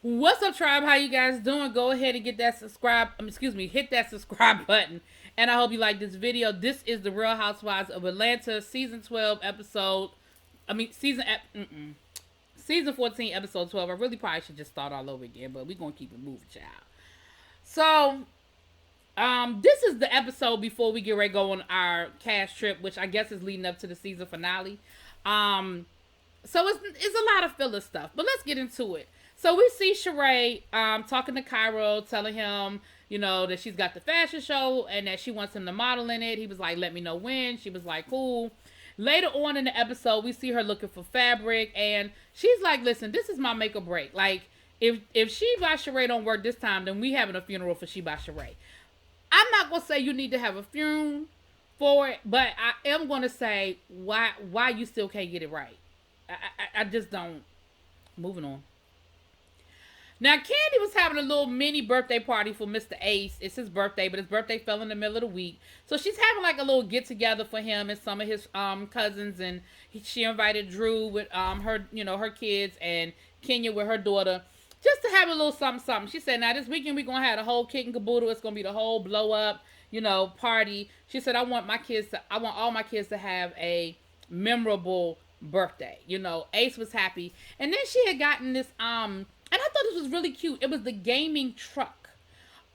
What's up, tribe? How you guys doing? Go ahead and get that subscribe. Hit that subscribe button. And I hope you like this video. This is the Real Housewives of Atlanta, season 12, episode. Season 14, episode 12. I really probably should just start all over again, but we're gonna keep it moving, child. So, this is the episode before we get ready to go on our cash trip, which I guess is leading up to the season finale. So it's a lot of filler stuff, but let's get into it. So we see Sheree talking to Cairo, telling him, that she's got the fashion show and that she wants him to model in it. He was like, let me know when. She was like, cool. Later on in the episode, we see her looking for fabric, and she's like, listen, this is my make or break. Like, if She by Sheree don't work this time, then we having a funeral for She by Sheree. I'm not going to say you need to have a funeral for it, but I am going to say why you still can't get it right. I just don't. Moving on. Now, Candy was having a little mini birthday party for Mr. Ace. It's his birthday, but his birthday fell in the middle of the week. So she's having like a little get-together for him and some of his cousins. And she invited Drew with her kids and Kenya with her daughter. Just to have a little something. She said, now this weekend we're going to have a whole kit and caboodle. It's going to be the whole blow-up, party. She said, I want all my kids to have a memorable birthday. Ace was happy. And then she had gotten this and I thought this was really cute. It was the gaming truck.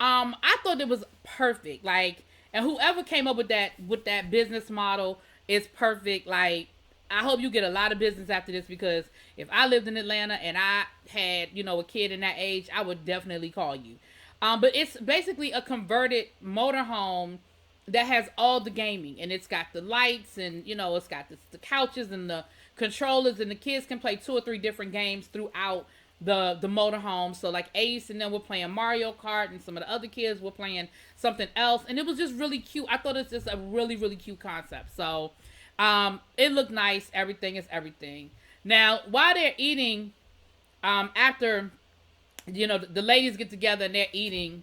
I thought it was perfect. Like, and whoever came up with that business model is perfect. Like, I hope you get a lot of business after this, because if I lived in Atlanta and I had, a kid in that age, I would definitely call you. But it's basically a converted motorhome that has all the gaming, and it's got the lights, and it's got the couches and the controllers, and the kids can play 2 or 3 different games throughout the motorhome. So like Ace and them were playing Mario Kart, and some of the other kids were playing something else, and it was just really cute. I thought it's just a really, really cute concept. So it looked nice. Everything is everything. Now, while they're eating, after the ladies get together and they're eating,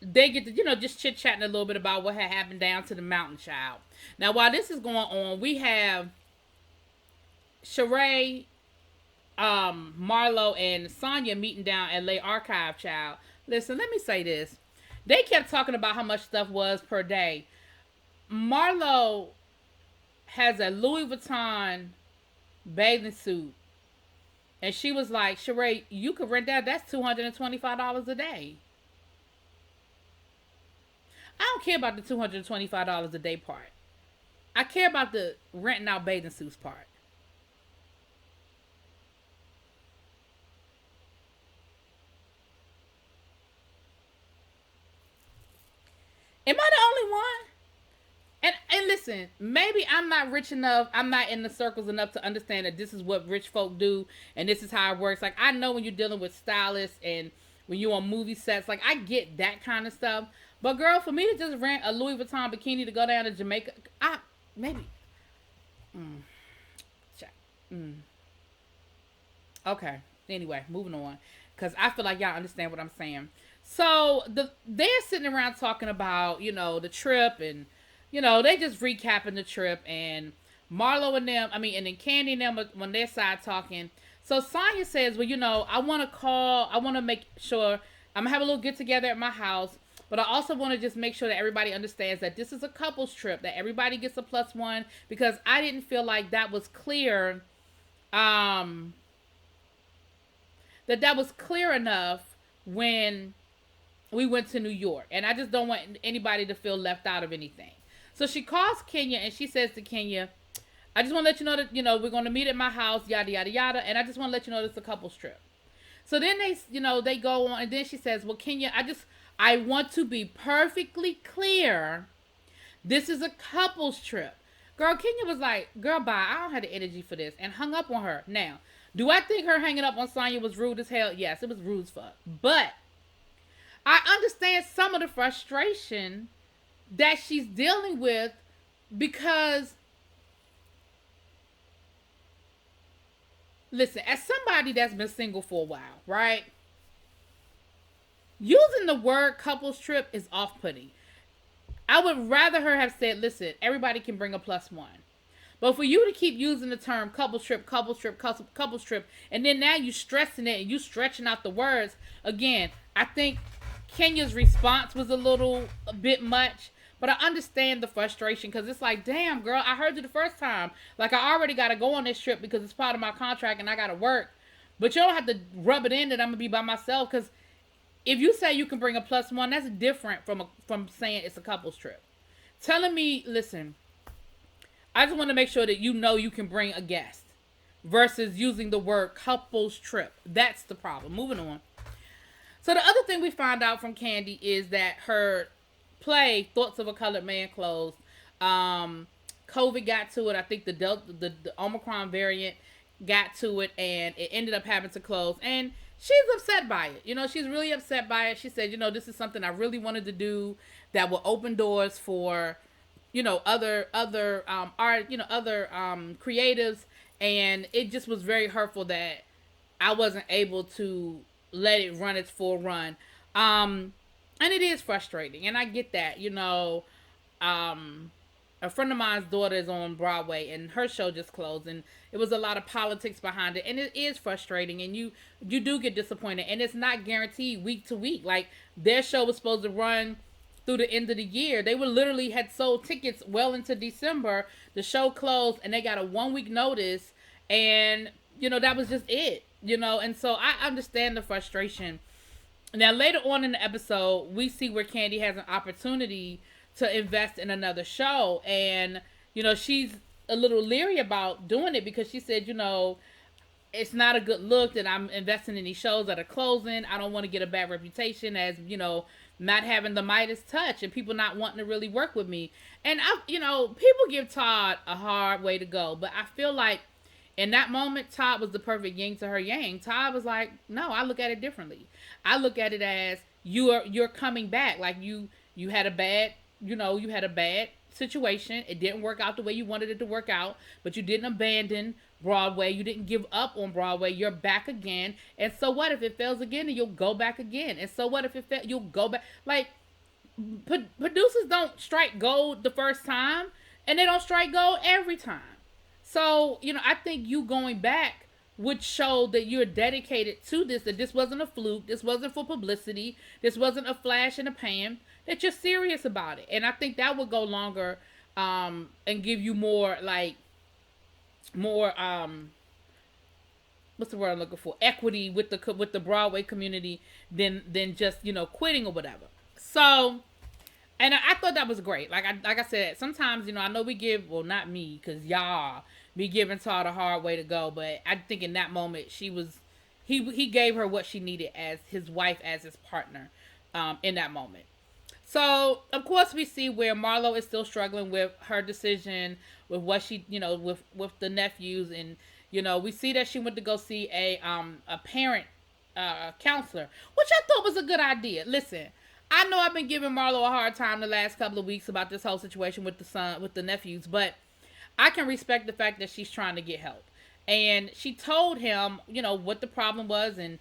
they get to just chit-chatting a little bit about what had happened down to the mountain, child. Now, while this is going on, we have Sheree, Marlo, and Sonya meeting down at Lay Archive, child. Listen, let me say this. They kept talking about how much stuff was per day. Marlo has a Louis Vuitton bathing suit, and she was like, Sheree, you could rent that. That's $225 a day. I don't care about the $225 a day part. I care about the renting out bathing suits part. Am I the only one? And listen, maybe I'm not rich enough. I'm not in the circles enough to understand that this is what rich folk do and this is how it works. Like, I know when you're dealing with stylists and when you're on movie sets, like, I get that kind of stuff. But girl, for me to just rent a Louis Vuitton bikini to go down to Jamaica, maybe. Okay. Anyway, moving on, because I feel like y'all understand what I'm saying. So they're sitting around talking about the trip, and they just recapping the trip, and Marlo and them, and then Candy and them on their side talking. So Sonya says, well, I want to make sure I'm gonna have a little get together at my house, but I also want to just make sure that everybody understands that this is a couples trip, that everybody gets a +1, because I didn't feel like that was clear, that was clear enough when we went to New York, and I just don't want anybody to feel left out of anything. So she calls Kenya, and she says to Kenya, I just want to let you know that, we're going to meet at my house, yada, yada, yada, and I just want to let you know it's a couples trip. So then they go on, and then she says, well, Kenya, I want to be perfectly clear. This is a couples trip. Girl, Kenya was like, girl, bye. I don't have the energy for this, and hung up on her. Now, do I think her hanging up on Sonya was rude as hell? Yes, it was rude as fuck. But I understand some of the frustration that she's dealing with, because, listen, as somebody that's been single for a while, right? Using the word couples trip is off-putting. I would rather her have said, listen, everybody can bring a +1. But for you to keep using the term couples trip, and then now you stressing it and you stretching out the words again, I think Kenya's response was a bit much. But I understand the frustration because it's like, damn, girl, I heard you the first time. Like, I already got to go on this trip because it's part of my contract and I got to work. But you don't have to rub it in that I'm going to be by myself, because if you say you can bring a plus one, that's different from saying it's a couples trip. Telling me, listen, I just want to make sure that you know you can bring a guest versus using the word couples trip. That's the problem. Moving on. So the other thing we found out from Kandi is that her play Thoughts of a Colored Man closed. COVID got to it. I think the Omicron variant got to it, and it ended up having to close. And she's upset by it. She's really upset by it. She said, this is something I really wanted to do that will open doors for, other art, other creatives, and it just was very hurtful that I wasn't able to let it run its full run. And it is frustrating, and I get that. A friend of mine's daughter is on Broadway, and her show just closed, and it was a lot of politics behind it, and it is frustrating, and you do get disappointed, and it's not guaranteed week to week. Like, their show was supposed to run through the end of the year. They had sold tickets well into December. The show closed, and they got a 1 week notice, and that was just it. And so I understand the frustration. Now, later on in the episode, we see where Kandi has an opportunity to invest in another show. And, she's a little leery about doing it because she said, it's not a good look that I'm investing in these shows that are closing. I don't want to get a bad reputation as, not having the Midas touch and people not wanting to really work with me. And, people give Todd a hard way to go. But I feel like in that moment, Todd was the perfect yin to her yang. Todd was like, no, I look at it differently. I look at it as you're coming back. Like you had a bad, you had a bad situation. It didn't work out the way you wanted it to work out, but you didn't abandon Broadway. You didn't give up on Broadway. You're back again. And so what if it fails again, and you'll go back again? And so what if it fails? You'll go back. Like, producers don't strike gold the first time, and they don't strike gold every time. So, I think you going back would show that you're dedicated to this, that this wasn't a fluke, this wasn't for publicity, this wasn't a flash in the pan, that you're serious about it. And I think that would go longer and give you more, what's the word I'm looking for? Equity with the Broadway community than just, quitting or whatever. So, and I thought that was great. Like I said, sometimes, I know we give, well, not me, because y'all be giving Todd a hard way to go, but I think in that moment he gave her what she needed as his wife, as his partner, in that moment. So of course we see where Marlo is still struggling with her decision, with what she, with the nephews, and we see that she went to go see a parent counselor, which I thought was a good idea. Listen, I know I've been giving Marlo a hard time the last couple of weeks about this whole situation with the nephews, but I can respect the fact that she's trying to get help. And she told him, what the problem was, and,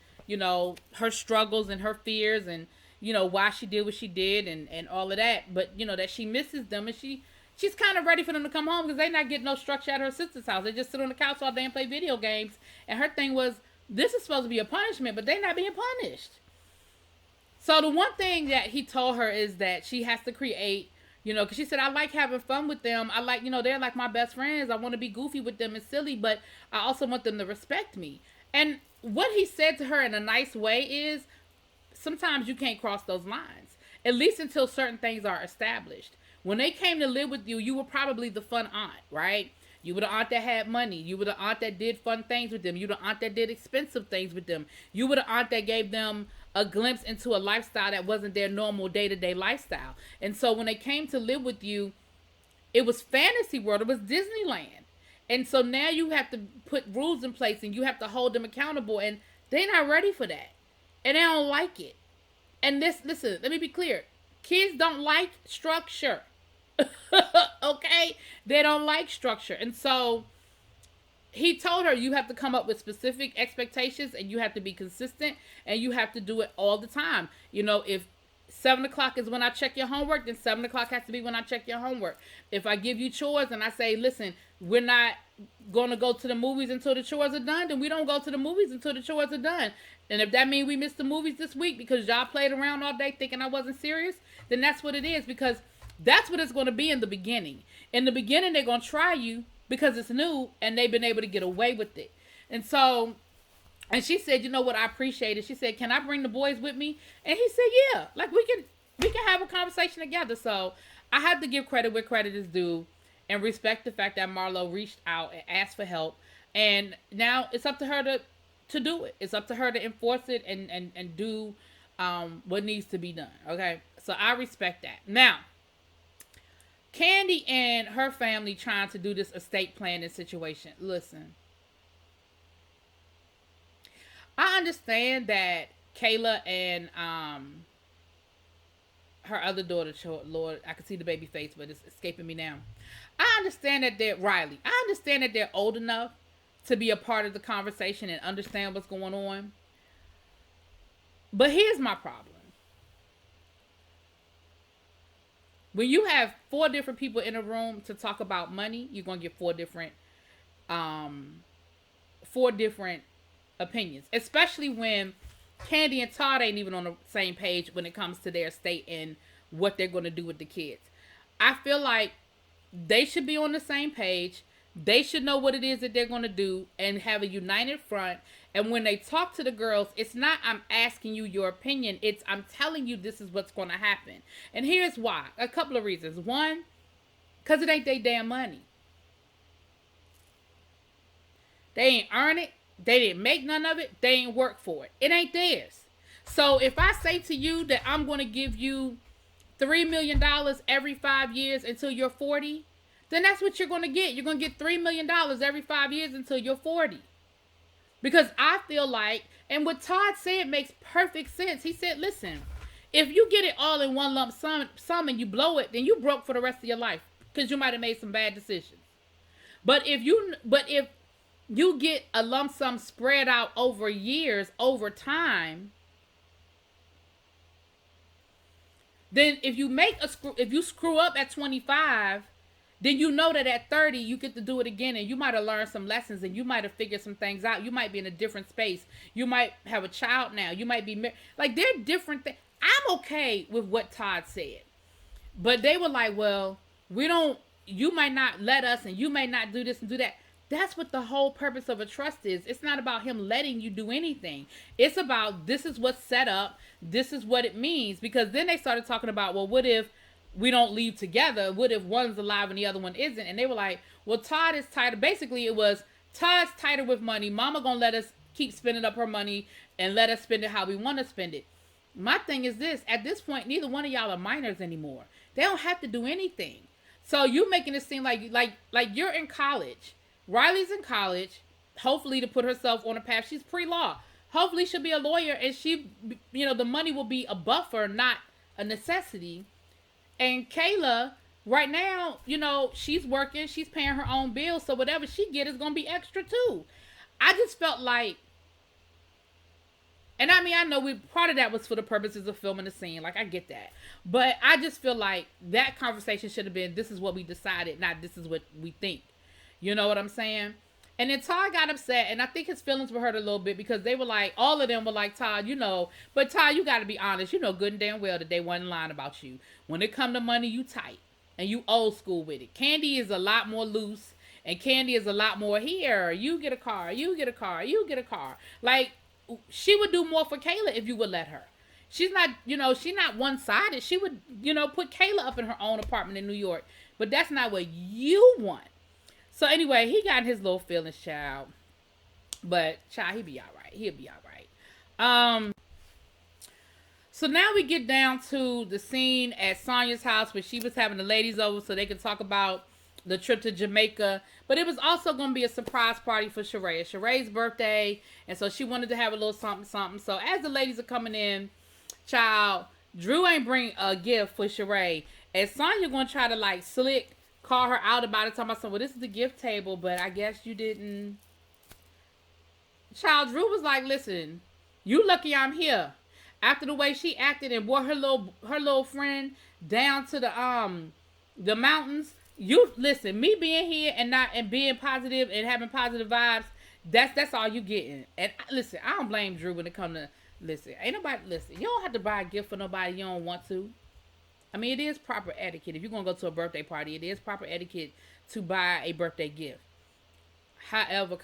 her struggles and her fears, and, why she did what she did, and all of that. But, that she misses them, and she's kind of ready for them to come home because they're not getting no structure at her sister's house. They just sit on the couch all day and play video games. And her thing was, this is supposed to be a punishment, but they're not being punished. So the one thing that he told her is that she has to create, because she said, I like having fun with them. I like, they're like my best friends. I want to be goofy with them and silly, but I also want them to respect me. And what he said to her in a nice way is, sometimes you can't cross those lines, at least until certain things are established. When they came to live with you, you were probably the fun aunt, right? You were the aunt that had money. You were the aunt that did fun things with them. You were the aunt that did expensive things with them. You were the aunt that gave them a glimpse into a lifestyle that wasn't their normal day-to-day lifestyle. And so when they came to live with you, it was fantasy world. It was Disneyland. And so now you have to put rules in place and you have to hold them accountable, and they're not ready for that. And they don't like it. And listen, let me be clear. Kids don't like structure. Okay? They don't like structure. And so he told her, you have to come up with specific expectations, and you have to be consistent, and you have to do it all the time. If 7 o'clock is when I check your homework, then 7 o'clock has to be when I check your homework. If I give you chores and I say, listen, we're not going to go to the movies until the chores are done, then we don't go to the movies until the chores are done. And if that means we missed the movies this week because y'all played around all day thinking I wasn't serious, then that's what it is, because that's what it's going to be in the beginning. In the beginning, they're going to try you because it's new and they've been able to get away with it. And so, and she said, you know what, I appreciate it. She said, can I bring the boys with me? And he said, yeah, like we can have a conversation together. So I have to give credit where credit is due and respect the fact that Marlo reached out and asked for help. And now it's up to her to do it. It's up to her to enforce it and do what needs to be done. Okay. So I respect that. Now, Kandi and her family trying to do this estate planning situation. Listen, I understand that Kayla and her other daughter, Lord, I can see the baby face, but it's escaping me now. I understand that Riley. I understand that they're old enough to be a part of the conversation and understand what's going on. But here's my problem. When you have 4 different people in a room to talk about money, you're going to get 4 different opinions. Especially when Kandi and Todd ain't even on the same page when it comes to their estate and what they're going to do with the kids. I feel like they should be on the same page. They should know what it is that they're going to do and have a united front. And when they talk to the girls, it's not I'm asking you your opinion. It's I'm telling you this is what's going to happen. And here's why. A couple of reasons. One, because it ain't their damn money. They ain't earn it. They didn't make none of it. They ain't work for it. It ain't theirs. So if I say to you that I'm going to give you $3 million every 5 years until you're 40, then that's what you're going to get. You're going to get $3 million every 5 years until you're 40. Because I feel like, and what Todd said makes perfect sense. He said, listen, if you get it all in one lump sum and you blow it, then you broke for the rest of your life because you might have made some bad decisions. But if you get a lump sum spread out over years, over time, then if you screw up at 25, then you know that at 30, you get to do it again, and you might have learned some lessons, and you might have figured some things out. You might be in a different space. You might have a child now. You might be like, they're different things. I'm okay with what Todd said, but they were like, well, you might not let us, and you may not do this and do that. That's what the whole purpose of a trust is. It's not about him letting you do anything. It's about, this is what's set up. This is what it means. Because then they started talking about, well, what if we don't leave together? What if one's alive and the other one isn't? And they were like, well, Todd is tighter. Basically, it was, Todd's tighter with money. Mama gonna let us keep spending up her money and let us spend it how we want to spend it. My thing is this. At this point, neither one of y'all are minors anymore. They don't have to do anything. So you making it seem like you're in college. Riley's in college, hopefully to put herself on a path. She's pre-law. Hopefully she'll be a lawyer, and the money will be a buffer, not a necessity. And Kayla, right now, she's working, she's paying her own bills, so whatever she get is going to be extra too. I just felt like, and I mean, I know part of that was for the purposes of filming the scene, like I get that. But I just feel like that conversation should have been, this is what we decided, not this is what we think. You know what I'm saying? And then Todd got upset, and I think his feelings were hurt a little bit because they were like, all of them were like, Todd, but Todd, you got to be honest. You know good and damn well that they wasn't lying about you. When it come to money, you tight, and you old school with it. Kandi is a lot more loose, and Kandi is a lot more, here, you get a car, you get a car, you get a car. Like, she would do more for Kayla if you would let her. She's not, she's not one-sided. She would, put Kayla up in her own apartment in New York, but that's not what you want. So anyway, he got his little feelings, child. But child, he'll be all right. He'll be all right. So now we get down to the scene at Sonya's house where she was having the ladies over so they could talk about the trip to Jamaica. But it was also going to be a surprise party for Sheree. It's Sheree's birthday, and so she wanted to have a little something, something. So as the ladies are coming in, child, Drew ain't bring a gift for Sheree. And Sonya going to try to slick call her out about it, talking about something, well, this is the gift table, but I guess you didn't. Child, Drew was like, listen, you lucky I'm here. after the way she acted and brought her little friend down to the mountains. You listen, me being here and not and being positive and having positive vibes, that's all you getting. And listen, I don't blame Drew when it comes to listen. Ain't nobody listen. You don't have to buy a gift for nobody you don't want to. I mean, it is proper etiquette. If you're gonna go to a birthday party, it is proper etiquette to buy a birthday gift. However,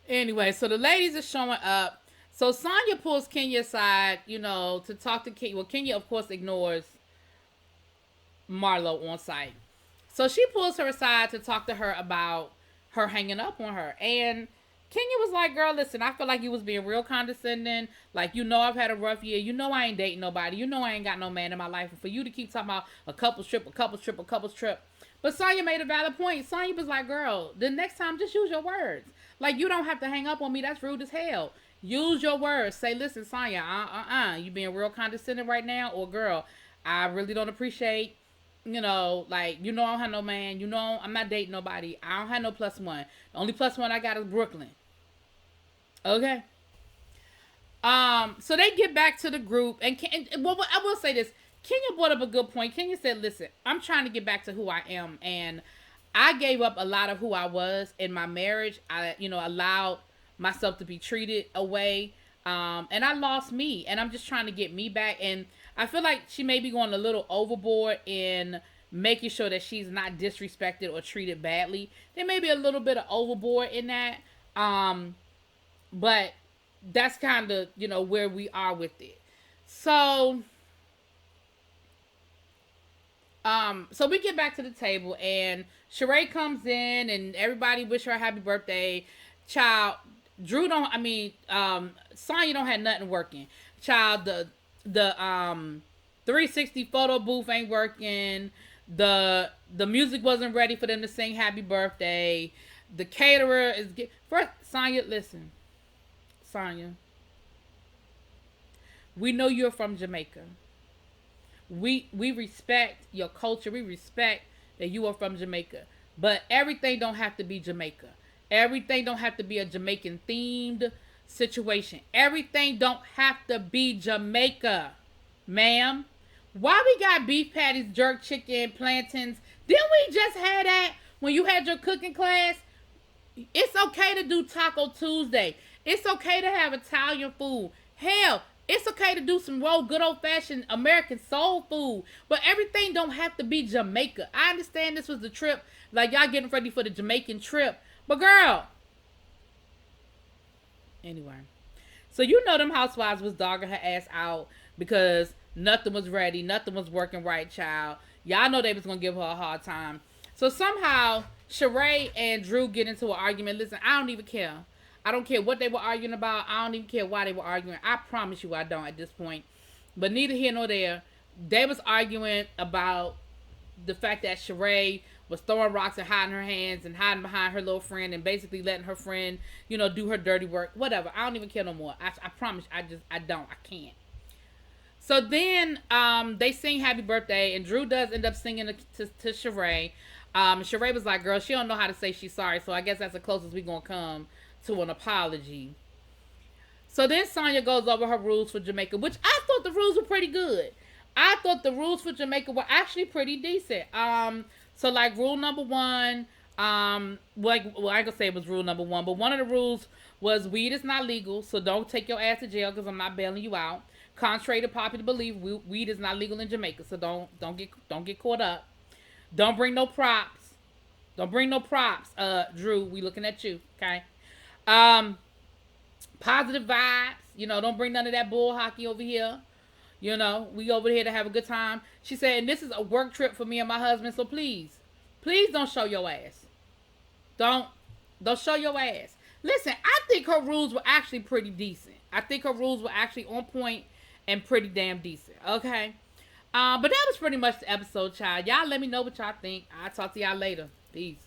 anyway, so the ladies are showing up. So Sonya pulls Kenya aside, to talk to Kenya. Well, Kenya, of course, ignores Marlo on site. So she pulls her aside to talk to her about her hanging up on her. And Kenya was like, girl, listen, I feel like you was being real condescending. Like, I've had a rough year. I ain't dating nobody. I ain't got no man in my life. And for you to keep talking about a couple's trip. But Sonya made a valid point. Sonya was like, girl, the next time, just use your words. Like, you don't have to hang up on me. That's rude as hell. Use your words. Say, listen, Sonya, you being real condescending right now? Or, girl, I really don't appreciate, I don't have no man. I'm not dating nobody. I don't have no plus one. The only plus one I got is Brooklyn. Okay. So they get back to the group. And I will say this. Kenya brought up a good point. Kenya said, listen, I'm trying to get back to who I am. And I gave up a lot of who I was in my marriage. I, allowed myself to be treated away. And I lost me. And I'm just trying to get me back. And I feel like she may be going a little overboard in making sure that she's not disrespected or treated badly. There may be a little bit of overboard in that. But that's kind of, where we are with it. So we get back to the table and Sheree comes in and everybody wish her a happy birthday. Child, Sonya don't have nothing working. Child, the 360 photo booth ain't working. The music wasn't ready for them to sing happy birthday. The caterer is first. Sonya, listen. Sonya, we know you're from Jamaica. We respect your culture. We respect that you are from Jamaica. But everything don't have to be Jamaica. Everything don't have to be a Jamaican themed situation. Everything don't have to be Jamaica, ma'am. Why we got beef patties, jerk chicken, plantains? Didn't we just have that when you had your cooking class? It's okay to do Taco Tuesday. It's okay to have Italian food. Hell, it's okay to do some good old-fashioned American soul food. But everything don't have to be Jamaica. I understand this was the trip. Like, y'all getting ready for the Jamaican trip. But, girl. Anyway. So, them housewives was dogging her ass out because nothing was ready. Nothing was working right, child. Y'all know they was going to give her a hard time. So, somehow, Sheree and Drew get into an argument. Listen, I don't even care. I don't care what they were arguing about. I don't even care why they were arguing. I promise you I don't at this point. But neither here nor there. They was arguing about the fact that Sheree was throwing rocks and hiding her hands and hiding behind her little friend and basically letting her friend, do her dirty work. Whatever. I don't even care no more. I promise you, I don't. I can't. So then they sing happy birthday and Drew does end up singing to Sheree. Sheree was like, girl, she don't know how to say she's sorry. So I guess that's the closest we gonna come to an apology. So then Sonya goes over her rules for Jamaica, which I thought the rules were pretty good. I thought the rules for Jamaica were actually pretty decent. So like rule number one, I could say it was rule number one, but one of the rules was weed is not legal, so don't take your ass to jail because I'm not bailing you out. Contrary to popular belief, weed is not legal in Jamaica, so don't get caught up. Don't bring no props. Drew, we looking at you, okay? Positive vibes. Don't bring none of that bull hockey over here. We over here to have a good time. She said, and this is a work trip for me and my husband, so please don't show your ass. Don't show your ass. Listen, I think her rules were actually pretty decent. I think her rules were actually on point and pretty damn decent. Okay? But that was pretty much the episode, child. Y'all let me know what y'all think. I'll talk to y'all later. Peace.